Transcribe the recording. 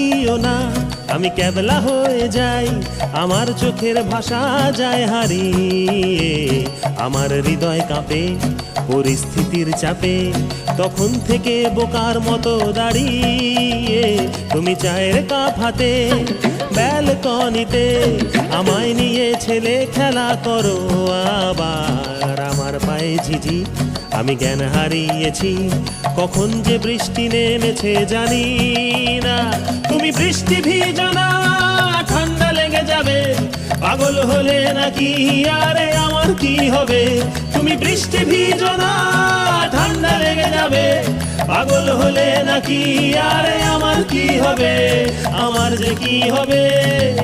দিও না, আমি ক্যাবলা হয়ে যাই, আমার চোখের ভাষা যায় হারিয়ে। আমার হৃদয় কাঁপে পরিস্থিতির চাপে, তখন থেকে বোকার মতো দাঁড়িয়ে। তুমি চায়ের কাপ হাতে ব্যালকনিতে আমায় নিয়ে ছেলে খেলা করো আবার। আমার পায়ে ঝিঝি, আমি জ্ঞান হারিয়েছি, কখন যে বৃষ্টি নেমেছে জানি না। তুমি বৃষ্টি ভিজো না, ঠান্ডা লেগে যাবে, পাগল হলে নাকি আরে আমার কি হবে? তুমি বৃষ্টি ভিজো না, ঠান্ডা লেগে যাবে, পাগল হলে নাকি আরে আমার কি হবে? আমার যে কি হবে?